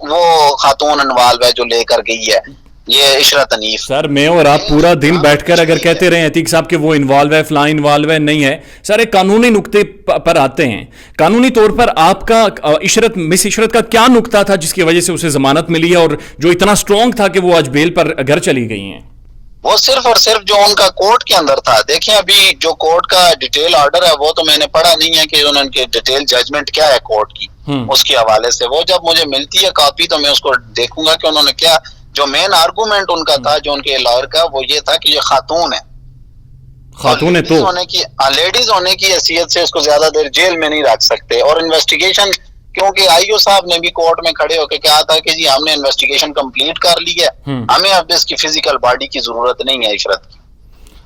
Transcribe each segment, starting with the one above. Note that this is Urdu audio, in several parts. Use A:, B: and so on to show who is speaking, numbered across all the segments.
A: وہ خاتون انوالو ہے جو لے کر گئی ہے یہ عشرت حنیف.
B: سر میں اور آپ پورا دن بیٹھ کر اگر کہتے رہے عتیق صاحب کہ وہ انوالو ہے فلاں انوالو ہے, نہیں ہے سر. ایک قانونی نقطے پر آتے ہیں. قانونی طور پر آپ کا مس عشرت کا کیا نقطہ تھا جس کی وجہ سے اسے ضمانت ملی ہے اور جو اتنا سٹرونگ تھا کہ وہ آج بیل پر گھر چلی گئی ہیں؟
A: وہ صرف اور صرف جو ان کا کورٹ کے اندر تھا. دیکھیں ابھی جو کورٹ کا ڈیٹیل آرڈر ہے وہ تو میں نے پڑھا نہیں ہے کہ انہوں نے ڈیٹیل ججمنٹ کیا ہے کورٹ کی اس کے حوالے سے. وہ جب مجھے ملتی ہے کاپی تو میں اس کو دیکھوں گا کہ انہوں نے کیا. جو مین آرگومنٹ ان کا تھا جو ان کے لائر کا وہ یہ تھا کہ یہ خاتون ہے,
B: خاتون ہے تو
A: لیڈیز ہونے کی حیثیت سے اس کو زیادہ دیر جیل میں نہیں رکھ سکتے. اور انویسٹیگیشن کیونکہ آئی او صاحب نے بھی کورٹ میں کھڑے ہو کے کہا تھا کہ جی ہم نے انویسٹیگیشن کمپلیٹ کر لی ہے, ہمیں اب اس کی فزیکل باڈی کی ضرورت نہیں ہے عشرت کی.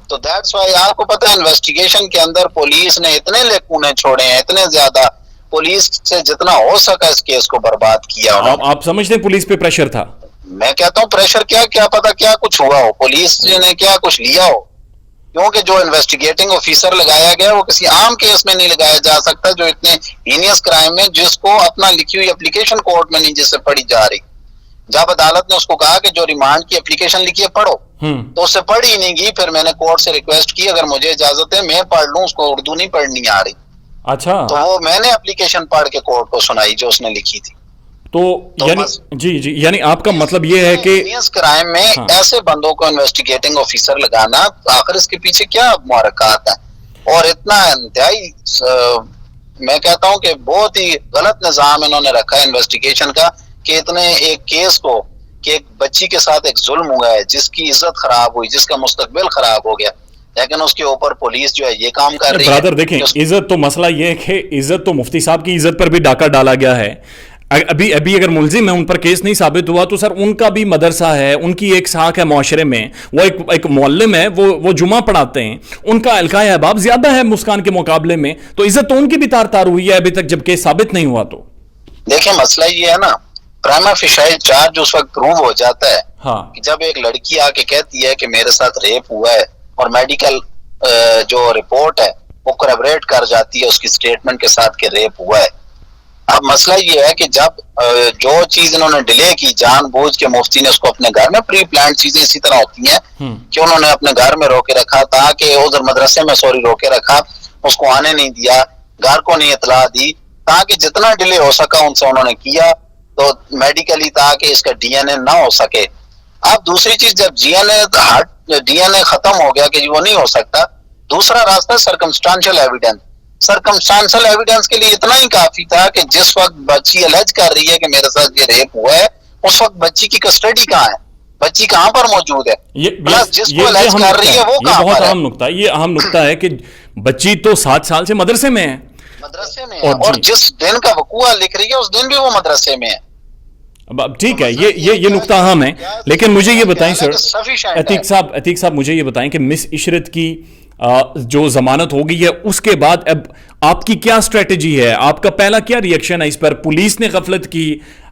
A: تو دیٹس وائی آپ کو پتہ ہے انویسٹیگیشن کے اندر پولیس نے اتنے لیکونے چھوڑے ہیں, اتنے زیادہ پولیس سے جتنا ہو سکا اس کیس کو برباد کیا.
B: آپ سمجھتے ہیں پولیس پہ پریشر تھا؟
A: میں کہتا ہوں پریشر کیا پتا کیا کچھ ہوا ہو, پولیس نے کیا کچھ لیا ہو, کیونکہ جو انویسٹیگیٹنگ آفیسر لگایا گیا وہ کسی عام کیس میں نہیں لگایا جا سکتا جو اتنے ہینیس کرائم میں جس کو اپنا لکھی ہوئی اپلیکیشن کورٹ میں نہیں جس سے پڑھی جا رہی. جب عدالت نے اس کو کہا کہ جو ریمانڈ کی اپلیکیشن لکھی ہے پڑھو تو اس سے پڑھی نہیں گئی. پھر میں نے کورٹ سے ریکویسٹ کی اگر مجھے اجازت ہے میں پڑھ لوں, اس کو اردو نہیں پڑھنی آ رہی.
B: اچھا,
A: تو وہ میں نے اپلیکیشن پڑھ کے کورٹ کو سنائی جو اس نے لکھی تھی.
B: تو یعنی جی یعنی آپ کا مطلب یہ ہے کہ
A: کرائم میں ایسے بندوں کو انویسٹیگیٹنگ آفیسر لگانا آخر اس کے پیچھے کیا محرکات ہیں اور اتنا انتہائی میں کہتا ہوں کہ بہت ہی غلط نظام انہوں نے رکھا ہے انویسٹیگیشن کا کہ اتنے ایک کیس کو کہ ایک بچی کے ساتھ ایک ظلم ہوا ہے جس کی عزت خراب ہوئی, جس کا مستقبل خراب ہو گیا, لیکن اس کے اوپر پولیس جو ہے یہ کام کر رہی ہے.
B: برادر دیکھیں عزت تو مسئلہ یہ ہے کہ عزت تو مفتی صاحب کی عزت پر بھی ڈاکہ ڈالا گیا ہے. ابھی اگر ملزم ہے ان پر کیس نہیں ثابت ہوا تو سر ان کا بھی مدرسہ ہے, ان کی ایک ساکھ ہے معاشرے میں, وہ ایک معلم ہے, وہ جمعہ پڑھاتے ہیں, ان کا القاء احباب زیادہ ہے مسکان کے مقابلے میں, تو عزت تو ان کی بھی تار تار ہوئی ہے ابھی تک جب کیس ثابت نہیں ہوا. تو
A: دیکھیں مسئلہ یہ ہے نا پرائما فیشی چارج اس وقت پروو ہو جاتا ہے کہ جب ایک لڑکی آ کے کہتی ہے کہ میرے ساتھ ریپ ہوا ہے اور میڈیکل جو رپورٹ ہے وہ کوریبوریٹ کر جاتی ہے اس کی سٹیٹمنٹ کے ساتھ کہ ریپ ہوا ہے. اب مسئلہ یہ ہے کہ جب جو چیز انہوں نے ڈیلے کی جان بوجھ کے مفتی نے اس کو اپنے گھر میں پری پلانڈ چیزیں اسی طرح ہوتی ہیں کہ انہوں نے اپنے گھر میں روکے رکھا تاکہ ادھر مدرسے میں روکے رکھا, اس کو آنے نہیں دیا, گھر کو نہیں اطلاع دی, تاکہ جتنا ڈیلے ہو سکا ان سے انہوں نے کیا تو میڈیکلی تاکہ اس کا ڈی این اے نہ ہو سکے. اب دوسری چیز جب ڈی این اے ختم ہو گیا کہ وہ نہیں ہو سکتا, دوسرا راستہ سرکمسٹانشل ایویڈنس. سرکمسٹانشل ایویڈنس کے لیے اتنا ہی کافی تھا کہ جس وقت بچی الج کر رہی ہے کہ میرے ساتھ یہ ریپ ہوا ہے اس وقت بچی کی کسٹڈی کہاں ہے, بچی کہاں پر موجود ہے, جس کو الج کر رہی ہے وہ کہاں پر ہے.
B: یہ اہم نقطہ ہے کہ بچی تو 7 سال سے مدرسے میں ہے,
A: اور جس دن کا وقوع لکھ رہی ہے اس دن بھی وہ مدرسے میں ہے.
B: ٹھیک ہے یہ نقطہ اہم ہے, لیکن مجھے یہ بتائیں سر عتیق صاحب مجھے یہ بتائیں کہ مس عشرت کی جو ضمانت ہو گئی ہے اس کے بعد اب آپ کی کیا اسٹریٹجی ہے, آپ کا پہلا کیا ریئیکشن ہے اس پر؟ پولیس نے غفلت کی,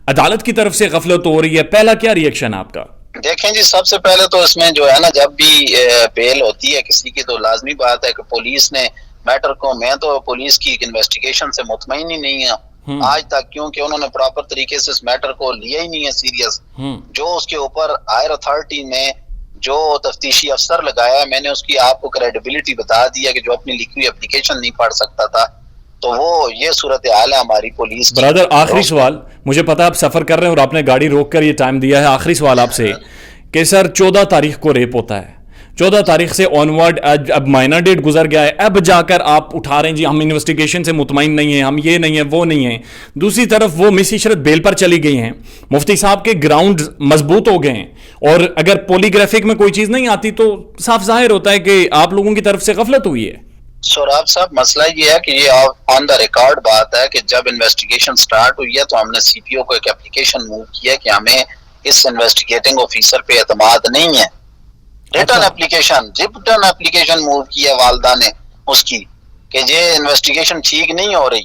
B: عدالت کی طرف سے غفلت ہو رہی ہے, پہلا کیا ریئیکشن آپ کا؟
A: دیکھیں جی سب سے پہلے تو اس میں جو ہے نا جب بھی بیل ہوتی ہے کسی کی تو لازمی بات ہے کہ پولیس نے میٹر کو, میں تو پولیس کی انویسٹیگیشن سے مطمئن ہی نہیں ہوں آج تک, کیونکہ انہوں نے پراپر طریقے سے اس میٹر کو لیا ہی نہیں ہے سیریس. جو اس کے اوپر ہائر اتھارٹی نے جو تفتیشی افسر لگایا میں نے اس کی آپ کو کریڈیبلٹی بتا دیا کہ جو اپنی لکھی ہوئی اپلیکیشن نہیں پڑھ سکتا تھا, تو وہ یہ صورتحال ہے ہماری پولیس کی.
B: برادر آخری سوال, مجھے پتا آپ سفر کر رہے ہیں اور آپ نے گاڑی روک کر یہ ٹائم دیا ہے, آخری سوال آپ سے کہ سر 14 تاریخ کو ریپ ہوتا ہے, 14 تاریخ سے آنورڈ اب مائنر ڈیٹ گزر گیا ہے, اب جا کر آپ اٹھا رہے ہیں جی ہم انویسٹیگیشن سے مطمئن نہیں ہیں, ہم یہ نہیں ہیں وہ نہیں ہیں. دوسری طرف وہ مس عشرت بیل پر چلی گئی ہیں, مفتی صاحب کے گراؤنڈ مضبوط ہو گئے ہیں, اور اگر پولیگرافک میں کوئی چیز نہیں آتی تو صاف ظاہر ہوتا ہے کہ آپ لوگوں کی طرف سے غفلت ہوئی ہے.
A: سوراب صاحب مسئلہ یہ ہے کہ یہ آن دا ریکارڈ بات ہے کہ جب انویسٹیگیشن سٹارٹ ہوئی ہے تو ہم نے سی پی او کو ایک اپلیکیشن موو کیا کہ ہمیں اس انویسٹیگیٹنگ آفیسر پہ اعتماد نہیں ہے. ریٹن اپلیکیشن موو کی ہے والدہ نے اس کی کہ یہ انویسٹیگیشن ٹھیک نہیں ہو رہی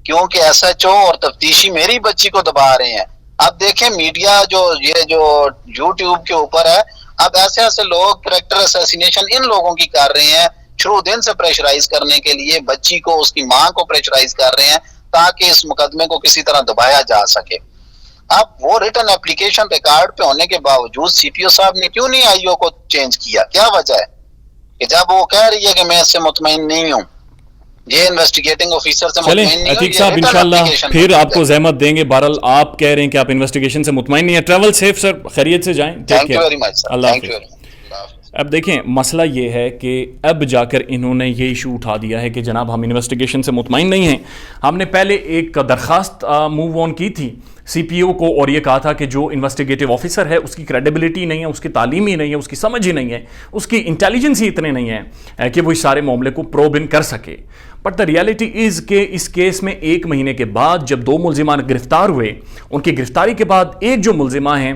A: کیونکہ ایس ایچ او اور تفتیشی میری بچی کو دبا رہے ہیں. اب دیکھیں میڈیا جو یوٹیوب کے اوپر ہے, اب ایسے لوگ کریکٹر اسیسینیشن ان لوگوں کی کر رہے ہیں شروع دن سے پریشرائز کرنے کے لیے, بچی کو اس کی ماں کو پریشرائز کر رہے ہیں تاکہ اس مقدمے کو کسی طرح دبایا جا سکے. اب وہ ریٹن اپلیکیشن ریکارڈ پہ ہونے کے باوجود سی پی او صاحب نے کیوں نہیں آئی او کو چینج کیا؟ کیا وجہ ہے کہ جب وہ کہہ رہی ہے کہ میں اس سے مطمئن نہیں ہوں، یہ انویسٹیگیٹنگ آفیسر سے مطمئن نہیں ہوں،
B: عتیق صاحب انشاءاللہ پھر آپ کو زحمت دیں گے. بہرحال آپ کہہ رہے ہیں کہ آپ انویسٹیگیشن سے مطمئن نہیں ہیں. ٹریول سیف سر، خیریت سے جائیں.
A: تھینک یو ویری مچ سر.
B: اللہ حافظ. اب دیکھیں مسئلہ یہ ہے کہ اب جا کر انہوں نے یہ ایشو اٹھا دیا ہے کہ جناب ہم انویسٹیگیشن سے مطمئن نہیں ہیں. ہم نے پہلے ایک درخواست موو آن کی تھی سی پی او کو اور یہ کہا تھا کہ جو انویسٹیگیٹو آفیسر ہے اس کی کریڈیبلٹی نہیں ہے، اس کی تعلیم ہی نہیں ہے، اس کی سمجھ ہی نہیں ہے، اس کی انٹیلیجنس ہی اتنے نہیں ہے کہ وہ اس سارے معاملے کو پروب ان کر سکے. بٹ دا ریالٹی از کہ اس کیس میں 1 مہینے کے بعد جب 2 ملزمان گرفتار ہوئے، ان کی گرفتاری کے بعد ایک جو ملزمہ ہیں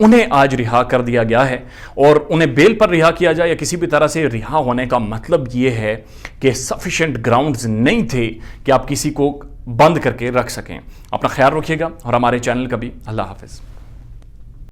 B: انہیں آج رہا کر دیا گیا ہے. اور انہیں بیل پر رہا کیا جائے یا کسی بھی طرح سے رہا ہونے کا مطلب یہ ہے کہ سفیشینٹ گراؤنڈز نہیں تھے کہ آپ کسی کو بند کر کے رکھ سکیں. اپنا خیال رکھیے گا اور ہمارے چینل کا بھی. اللہ حافظ.